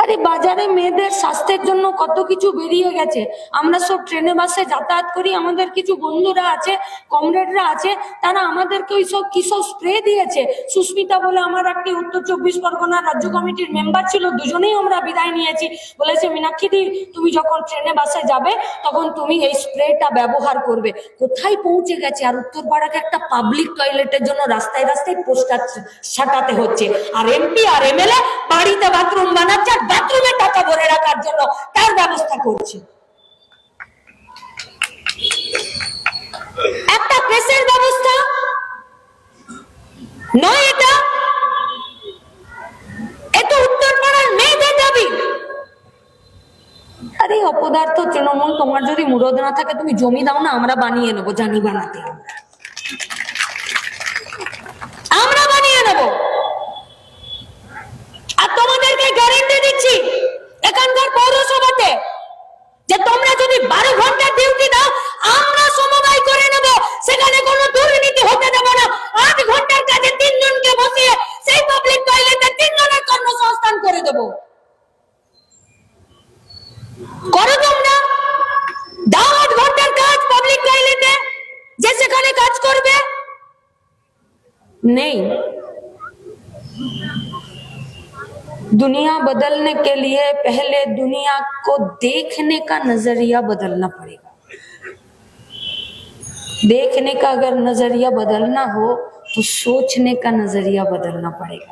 আরে বাজারে মেয়েদের স্বাস্থ্যের জন্য কত কিছু বেরিয়ে গেছে। আমরা সব ট্রেনে বাসে যাতায়াত করি, আমাদের কিছু বন্ধুরা আছে, কমরেডরা আছে, তারা আমাদেরকে ওই সব কিসব স্প্রে দিয়েছে। সুস্মিতা বলে আমার একটি উত্তর 24 পরগনা রাজ্য কমিটির মেম্বার ছিল, দুজনেই আমরা বিদায় নিয়েছি। বলেছে মীনাক্ষীদি তুমি যখন ট্রেনে বাসে যাবে তখন তুমি এই স্প্রেটা ব্যবহার করবে। কোথায় পৌঁছে গেছে। আর উত্তরপাড়াকে একটা পাবলিক টয়লেটের জন্য রাস্তায় রাস্তায় পোস্টার সাটাতে হচ্ছে, আর এমপি আর এমএলএ বাড়িতে বাথরুম বানাচ্ছে, বাথরুমে টাকা ভরে রাখার জন্য তার ব্যবস্থা করছে। একটা প্রেসের ব্যবস্থা নয় এটা, এত উত্তরপাড়ার মেয়েদের দাবি। আরে অপদার্থ তৃণমূল, তোমার যদি মুরদ না থাকে তুমি জমি দাও না, আমরা বানিয়ে নেবো, জানি বানাতে, আমরা বানিয়ে নেবো। আর তোমাদেরকে গ্যারান্টি দিচ্ছি এখানকার পৌরসভাতে যে তোমরা যদি 12 ঘন্টা ডিউটি দাও আমরা সমবায় করে নেব, সেখানে কোনো দুর্নীতি হতে দেব না। 8 ঘন্টার কাজে 3 জনকে বসিয়ে সেই পাবলিক টয়লেটে 3 জনের কর্মসংস্থান করে দেব। করো তোমরা, দাও 8 ঘন্টার কাজ পাবলিক টয়লেটে, যে সেখানে কাজ করবে। नहीं, दुनिया बदलने के लिए पहले दुनिया को देखने का नजरिया बदलना पड़ेगा। देखने का अगर नजरिया बदलना हो तो सोचने का नजरिया बदलना पड़ेगा।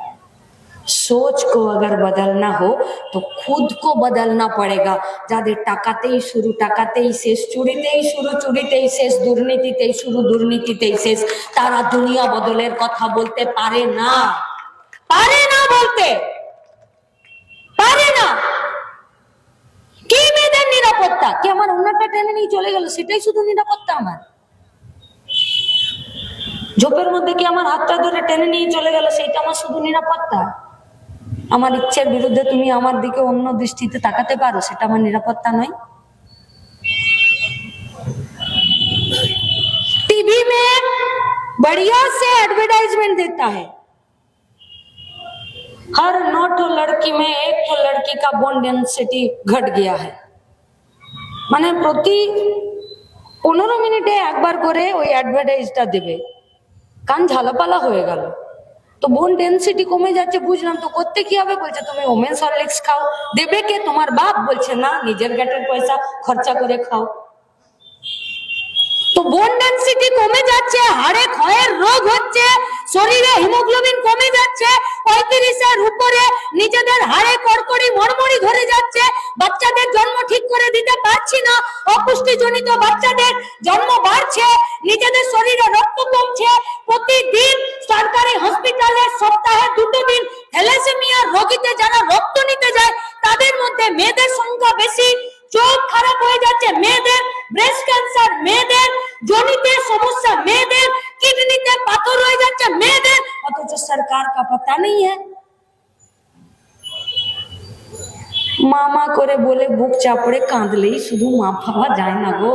सोच को अगर बदलना हो तो खुद को बदलना पड़ेगा। যাদের টাকাতেই শুরু, টাকাতেই শেষ, চুরিতেই শুরু, চুরিতেই শেষ, দুর্নীতিতেই শুরু, দুর্নীতিতেই শেষ, তারা দুনিয়া বদলের কথা বলতে পারে না, পারে না, বলতে পারে না। কি মেয়েদের নিরাপত্তা? কি আমার অন্যটা টেনে নিয়ে চলে গেল সেটাই শুধু নিরাপত্তা? আমার ঝোপের মধ্যে কি আমার হাতটা ধরে টেনে নিয়ে চলে গেল সেইটা আমার শুধু নিরাপত্তা? আমার ইচ্ছের বিরুদ্ধে তুমি আমার দিকে অন্য দৃষ্টিতে তাকাতে পারো, সেটা আমার নিরাপত্তা নয়? टीवी में बढ़िया से एडवर्टाइजमेंट देता है, हर 9 लड़की में 1 लड़की का बोन डेंसिटी घट गया है। মানে প্রতি 15 মিনিটে একবার করে ওই অ্যাডভার্টাইজটা দেবে, কান ঝালাপালা হয়ে গেল। তো বোন ডেন্সিটি কমে যাচ্ছে, বুঝলাম, তো করতে কি হবে? বলছে তুমি ওমেন্স হরলিক্স খাও। দেবে কে? তোমার বাপ। বলছে না, নিজের গ্যাটের পয়সা খরচা করে খাও। তো বোন ডেন্সিটি কমে যাচ্ছে, হাড়ে ক্ষয়ের রোগ হচ্ছে, শরীরে হিমোগ্লোবিন কমে যাচ্ছে, 35-এর উপরে নিজেদের হাড়ে কড়কড়ি মরমরি ধরে যাচ্ছে, বাচ্চাদের জন্ম ঠিক করে দিতে পারছি না, অপুষ্টিজনিত বাচ্চাদের জন্ম বাড়ছে, নিজেদের শরীরে রক্ত কমছে, প্রতিদিন সরকারি হসপিটালে সপ্তাহে 2 দিন থ্যালাসেমিয়া রোগীতে যারা রক্ত নিতে যায় তাদের মধ্যে মেয়েদের সংখ্যা বেশি, চোখ খারাপ হয়ে যাচ্ছে মেয়েদের, ব্রেস্ট ক্যান্সার মেয়েদের, জনিতে সমস্যা মেয়েদের, কিডনিতে পাথর হয়ে যাচ্ছে মেয়েদের, অথচ সরকার का पता नहीं है। মামা করে বলে বুক চাপড়ে কাঁদলেই শুধু মা পাওয়া যায় না গো।